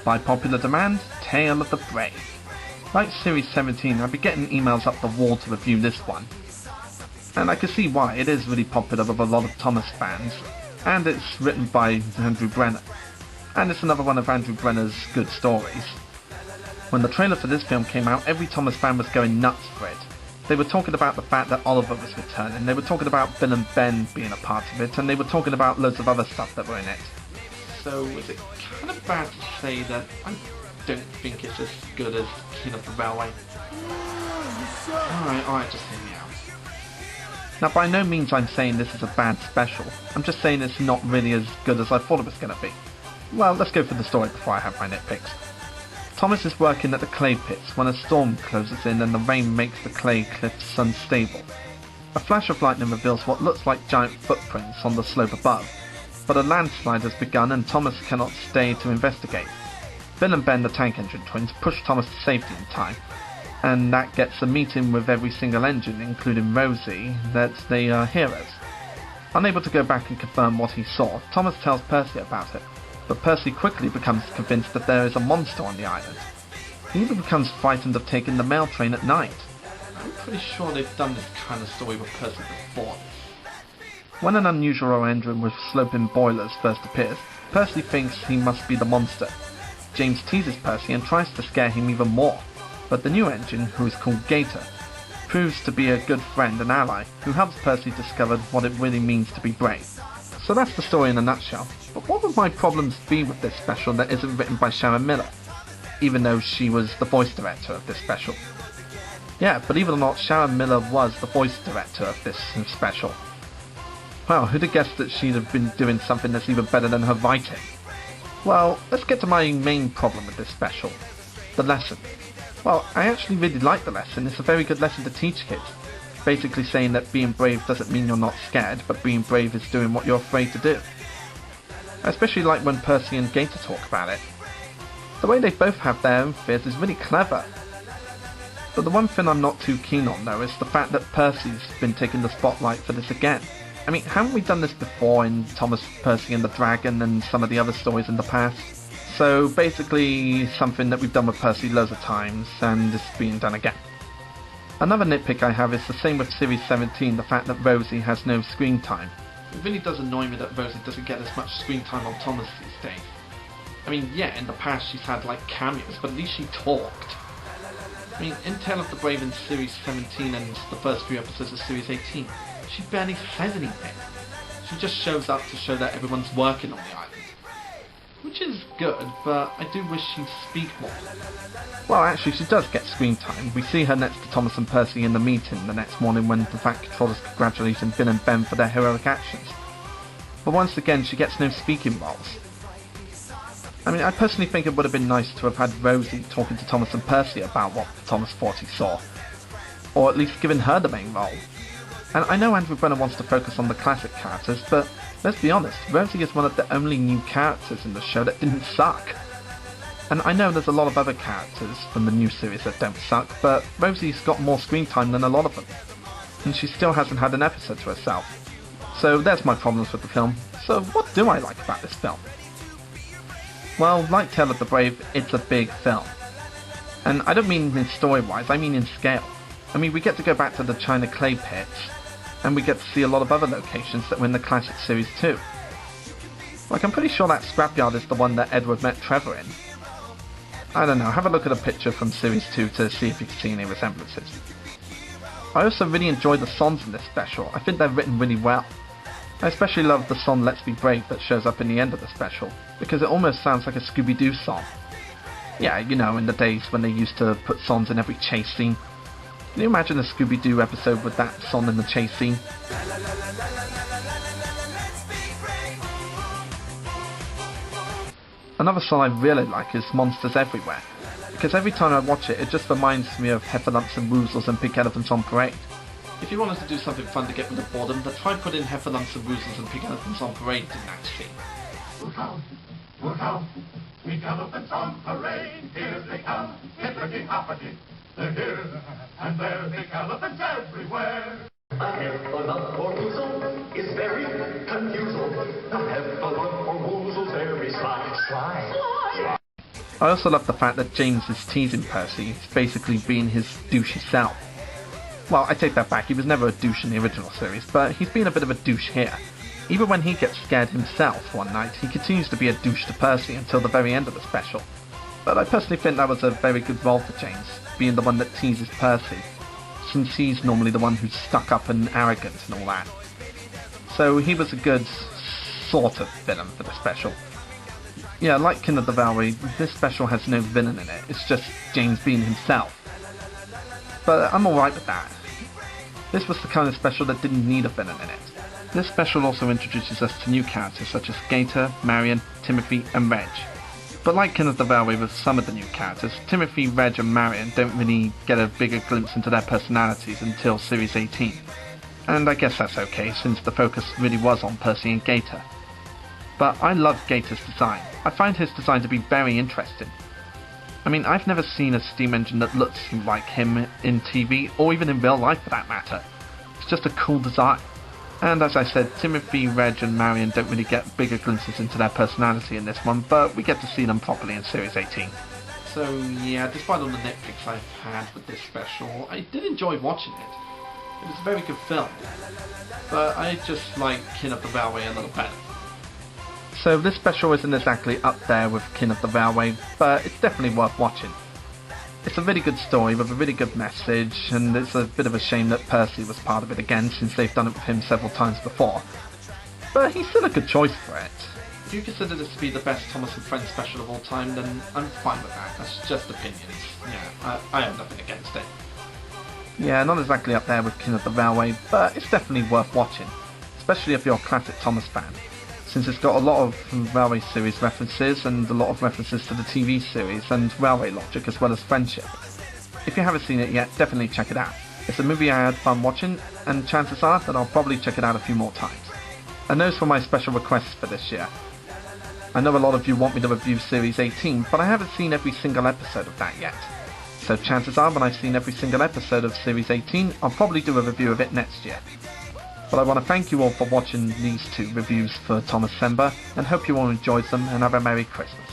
By popular demand, Tale of the Brave. Like Series 17, I've been getting emails up the wall to review this one. And I can see why. It is really popular with a lot of Thomas fans. And it's written by Andrew Brenner. And it's another one of Andrew Brenner's good stories. When the trailer for this film came out, every Thomas fan was going nuts for it. They were talking about the fact that Oliver was returning, they were talking about Bill and Ben being a part of it, and they were talking about loads of other stuff that were in it. So is it kind of bad to say that I don't think it's as good as King of the Railway? Alright, just hear me out. Now by no means I'm saying this is a bad special, I'm just saying it's not really as good as I thought it was going to be. Well, let's go for the story before I have my nitpicks. Thomas is working at the clay pits when a storm closes in and the rain makes the clay cliffs unstable. A flash of lightning reveals what looks like giant footprints on the slope above, but a landslide has begun and Thomas cannot stay to investigate. Bill and Ben, the tank engine twins, push Thomas to safety in time, and that gets a meeting with every single engine, including Rosie, that they are heroes. Unable to go back and confirm what he saw, Thomas tells Percy about it. But Percy quickly becomes convinced that there is a monster on the island. He even becomes frightened of taking the mail train at night. I'm pretty sure they've done this kind of story with Percy before. When an unusual engine with sloping boilers first appears, Percy thinks he must be the monster. James teases Percy and tries to scare him even more, but the new engine, who is called Gator, proves to be a good friend and ally who helps Percy discover what it really means to be brave. So that's the story in a nutshell. But what would my problems be with this special that isn't written by Sharon Miller, even though she was the voice director of this special? Yeah, believe it or not, Sharon Miller was the voice director of this special. Well, who'd have guessed that she'd have been doing something that's even better than her writing? Well, let's get to my main problem with this special. The lesson. Well, I actually really like the lesson. It's a very good lesson to teach kids. Basically saying that being brave doesn't mean you're not scared, but being brave is doing what you're afraid to do. I especially like when Percy and Gator talk about it. The way they both have their own fears is really clever. But the one thing I'm not too keen on though is the fact that Percy's been taking the spotlight for this again. I mean, haven't we done this before in Thomas, Percy and the Dragon and some of the other stories in the past? So basically something that we've done with Percy loads of times, and it's being done again. Another nitpick I have is the same with Series 17, the fact that Rosie has no screen time. It really does annoy me that Rosie doesn't get as much screen time on Thomas these days. I mean, yeah, in the past she's had like cameos, but at least she talked. I mean, in Tale of the Brave in Series 17 and the first few episodes of Series 18, she barely says anything. She just shows up to show that everyone's working on the island. Which is good, but I do wish she'd speak more. Well, actually, she does get screen time. We see her next to Thomas and Percy in the meeting the next morning when the Fat Controller's congratulating Bill and Ben for their heroic actions. But once again, she gets no speaking roles. I mean, I personally think it would have been nice to have had Rosie talking to Thomas and Percy about what Thomas thought he saw. Or at least giving her the main role. And I know Andrew Brenner wants to focus on the classic characters, but let's be honest, Rosie is one of the only new characters in the show that didn't suck. And I know there's a lot of other characters from the new series that don't suck, but Rosie's got more screen time than a lot of them. And she still hasn't had an episode to herself. So there's my problems with the film. So what do I like about this film? Well, like Tale of the Brave, it's a big film. And I don't mean in story-wise, I mean in scale. I mean, we get to go back to the China clay pits, and we get to see a lot of other locations that were in the classic series too. Like, I'm pretty sure that scrapyard is the one that Edward met Trevor in. I don't know, have a look at a picture from series 2 to see if you can see any resemblances. I also really enjoy the songs in this special. I think they're written really well. I especially love the song Let's Be Brave that shows up in the end of the special, because it almost sounds like a Scooby-Doo song. Yeah, you know, in the days when they used to put songs in every chase scene. Can you imagine a Scooby-Doo episode with that song in the chase scene? Another song I really like is Monsters Everywhere, because every time I watch it, it just reminds me of Heffalumps and Woozles and Pink Elephants on Parade. If you wanted to do something fun to get rid of boredom, then try putting Heffalumps and Woozles and Pink Elephants on Parade in that scene. Look out, Pink Elephants on Parade, here they come, hippity-hoppity, they're here, and there Pink Elephants everywhere. A heffalump or woozle is very confusal. A heffalump or woozle's very sly. I also love the fact that James is teasing Percy. He's basically being his douchey self. Well, I take that back, he was never a douche in the original series, but he's been a bit of a douche here. Even when he gets scared himself one night, he continues to be a douche to Percy until the very end of the special. But I personally think that was a very good role for James, being the one that teases Percy, since he's normally the one who's stuck up and arrogant and all that. So he was a good sort of villain for the special. Yeah, like King of the Valley, this special has no villain in it, it's just James being himself. But I'm alright with that. This was the kind of special that didn't need a villain in it. This special also introduces us to new characters such as Gator, Marion, Timothy and Reg. But like King of the Valley with some of the new characters, Timothy, Reg and Marion don't really get a bigger glimpse into their personalities until Series 18. And I guess that's okay, since the focus really was on Percy and Gator. But I love Gator's design. I find his design to be very interesting. I mean, I've never seen a steam engine that looks like him in TV, or even in real life for that matter. It's just a cool design. And as I said, Timothy, Reg and Marion don't really get bigger glimpses into their personality in this one, but we get to see them properly in Series 18. So yeah, despite all the nitpicks I've had with this special, I did enjoy watching it. It was a very good film, but I just like King of the Railway a little better. So this special isn't exactly up there with King of the Railway, but it's definitely worth watching. It's a really good story with a really good message, and it's a bit of a shame that Percy was part of it again since they've done it with him several times before. But he's still a good choice for it. If you consider this to be the best Thomas and Friends special of all time, then I'm fine with that. That's just opinions. Yeah, I have nothing against it. Yeah, not exactly up there with King of the Railway, but it's definitely worth watching, especially if you're a classic Thomas fan, since it's got a lot of Railway series references and a lot of references to the TV series and Railway logic as well as friendship. If you haven't seen it yet, definitely check it out. It's a movie I had fun watching, and chances are that I'll probably check it out a few more times. And those were my special requests for this year. I know a lot of you want me to review Series 18, but I haven't seen every single episode of that yet. So chances are when I've seen every single episode of Series 18, I'll probably do a review of it next year. But I want to thank you all for watching these two reviews for Thomascember, and hope you all enjoyed them and have a Merry Christmas.